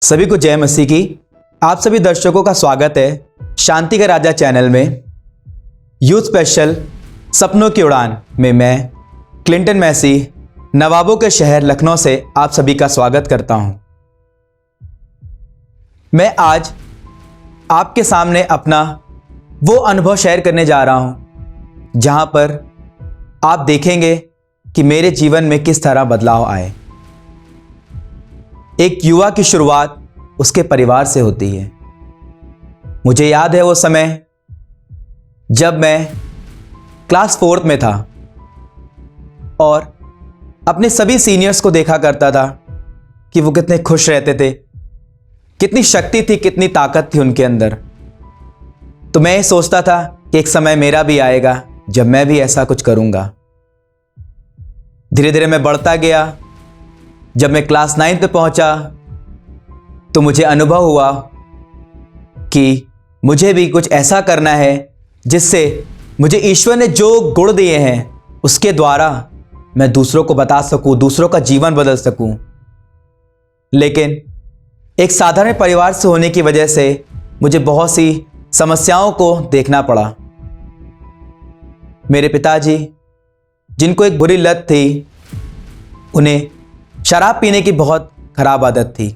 सभी को जय मसीह की। आप सभी दर्शकों का स्वागत है शांति का राजा चैनल में। यूथ स्पेशल सपनों की उड़ान में मैं क्लिंटन मैसी नवाबों के शहर लखनऊ से आप सभी का स्वागत करता हूं। मैं आज आपके सामने अपना वो अनुभव शेयर करने जा रहा हूं जहां पर आप देखेंगे कि मेरे जीवन में किस तरह बदलाव आए। एक युवा की शुरुआत उसके परिवार से होती है। मुझे याद है वो समय जब मैं क्लास 4th में था और अपने सभी सीनियर्स को देखा करता था कि वो कितने खुश रहते थे, कितनी शक्ति थी, कितनी ताकत थी उनके अंदर। तो मैं ये सोचता था कि एक समय मेरा भी आएगा जब मैं भी ऐसा कुछ करूंगा। धीरे धीरे मैं बढ़ता गया। जब मैं क्लास 9 पे पहुंचा तो मुझे अनुभव हुआ कि मुझे भी कुछ ऐसा करना है जिससे मुझे ईश्वर ने जो गुण दिए हैं उसके द्वारा मैं दूसरों को बता सकूं, दूसरों का जीवन बदल सकूं। लेकिन एक साधारण परिवार से होने की वजह से मुझे बहुत सी समस्याओं को देखना पड़ा। मेरे पिताजी, जिनको एक बुरी लत थी, उन्हें शराब पीने की बहुत खराब आदत थी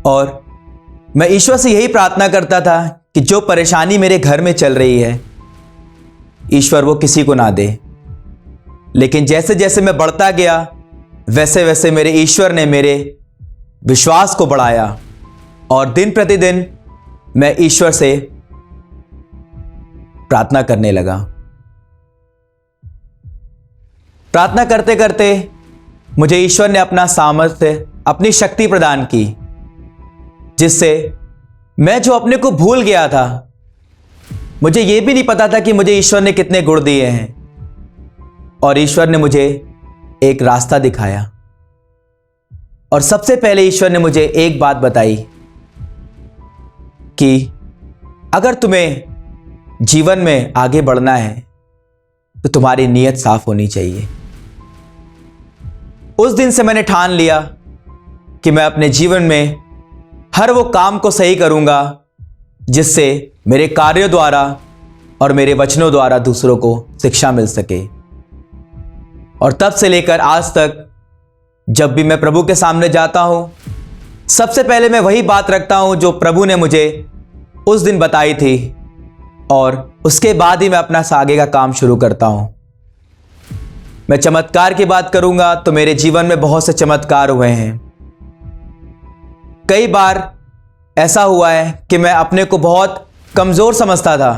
और मैं ईश्वर से यही प्रार्थना करता था कि जो परेशानी मेरे घर में चल रही है ईश्वर वो किसी को ना दे। लेकिन जैसे जैसे मैं बढ़ता गया वैसे वैसे मेरे ईश्वर ने मेरे विश्वास को बढ़ाया और दिन प्रतिदिन मैं ईश्वर से प्रार्थना करने लगा। प्रार्थना करते करते मुझे ईश्वर ने अपना सामर्थ्य, अपनी शक्ति प्रदान की, जिससे मैं जो अपने को भूल गया था, मुझे यह भी नहीं पता था कि मुझे ईश्वर ने कितने गुण दिए हैं। और ईश्वर ने मुझे एक रास्ता दिखाया। और सबसे पहले ईश्वर ने मुझे एक बात बताई कि अगर तुम्हें जीवन में आगे बढ़ना है तो तुम्हारी नीयत साफ होनी चाहिए। उस दिन से मैंने ठान लिया कि मैं अपने जीवन में हर वो काम को सही करूंगा जिससे मेरे कार्यों द्वारा और मेरे वचनों द्वारा दूसरों को शिक्षा मिल सके। और तब से लेकर आज तक जब भी मैं प्रभु के सामने जाता हूं, सबसे पहले मैं वही बात रखता हूं जो प्रभु ने मुझे उस दिन बताई थी और उसके बाद ही मैं अपना आगे का काम शुरू करता हूं। मैं चमत्कार की बात करूंगा तो मेरे जीवन में बहुत से चमत्कार हुए हैं। कई बार ऐसा हुआ है कि मैं अपने को बहुत कमज़ोर समझता था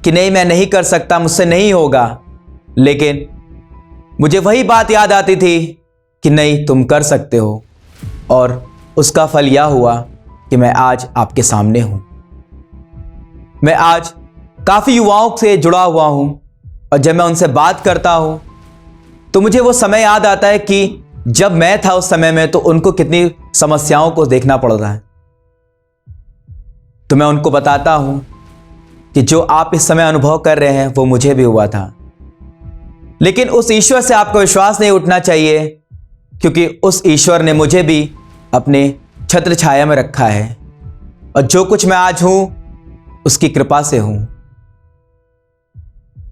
कि नहीं, मैं नहीं कर सकता, मुझसे नहीं होगा। लेकिन मुझे वही बात याद आती थी कि नहीं, तुम कर सकते हो। और उसका फल यह हुआ कि मैं आज आपके सामने हूं। मैं आज काफ़ी युवाओं से जुड़ा हुआ हूं और जब मैं उनसे बात करता हूं तो मुझे वो समय याद आता है कि जब मैं था उस समय में तो उनको कितनी समस्याओं को देखना पड़ रहा है। तो मैं उनको बताता हूं कि जो आप इस समय अनुभव कर रहे हैं वो मुझे भी हुआ था। लेकिन उस ईश्वर से आपको विश्वास नहीं उठना चाहिए, क्योंकि उस ईश्वर ने मुझे भी अपने छत्र छाया में रखा है और जो कुछ मैं आज हूं उसकी कृपा से हूं।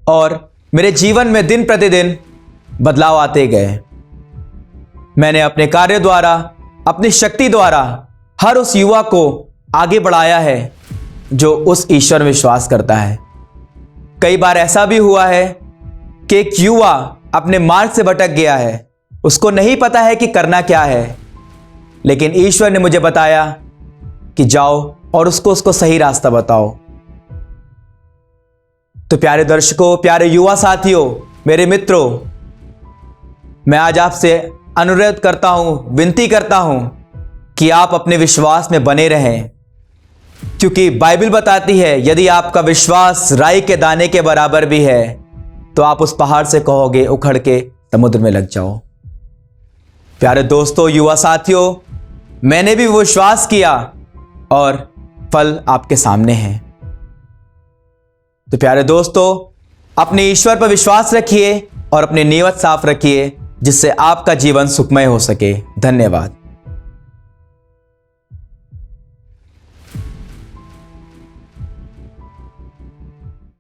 और मेरे जीवन में दिन प्रतिदिन बदलाव आते गए। मैंने अपने कार्य द्वारा, अपनी शक्ति द्वारा हर उस युवा को आगे बढ़ाया है जो उस ईश्वर में विश्वास करता है। कई बार ऐसा भी हुआ है कि एक युवा अपने मार्ग से भटक गया है, उसको नहीं पता है कि करना क्या है, लेकिन ईश्वर ने मुझे बताया कि जाओ और उसको सही रास्ता बताओ। तो प्यारे दर्शकों, प्यारे युवा साथियों, मेरे मित्रों, मैं आज आपसे अनुरोध करता हूं, विनती करता हूं कि आप अपने विश्वास में बने रहें, क्योंकि बाइबल बताती है यदि आपका विश्वास राई के दाने के बराबर भी है तो आप उस पहाड़ से कहोगे उखड़ के समुद्र में लग जाओ। प्यारे दोस्तों, युवा साथियों, मैंने भी वो विश्वास किया और फल आपके सामने है। तो प्यारे दोस्तों, अपने ईश्वर पर विश्वास रखिए और अपनी नीयत साफ रखिए जिससे आपका जीवन सुखमय हो सके। धन्यवाद।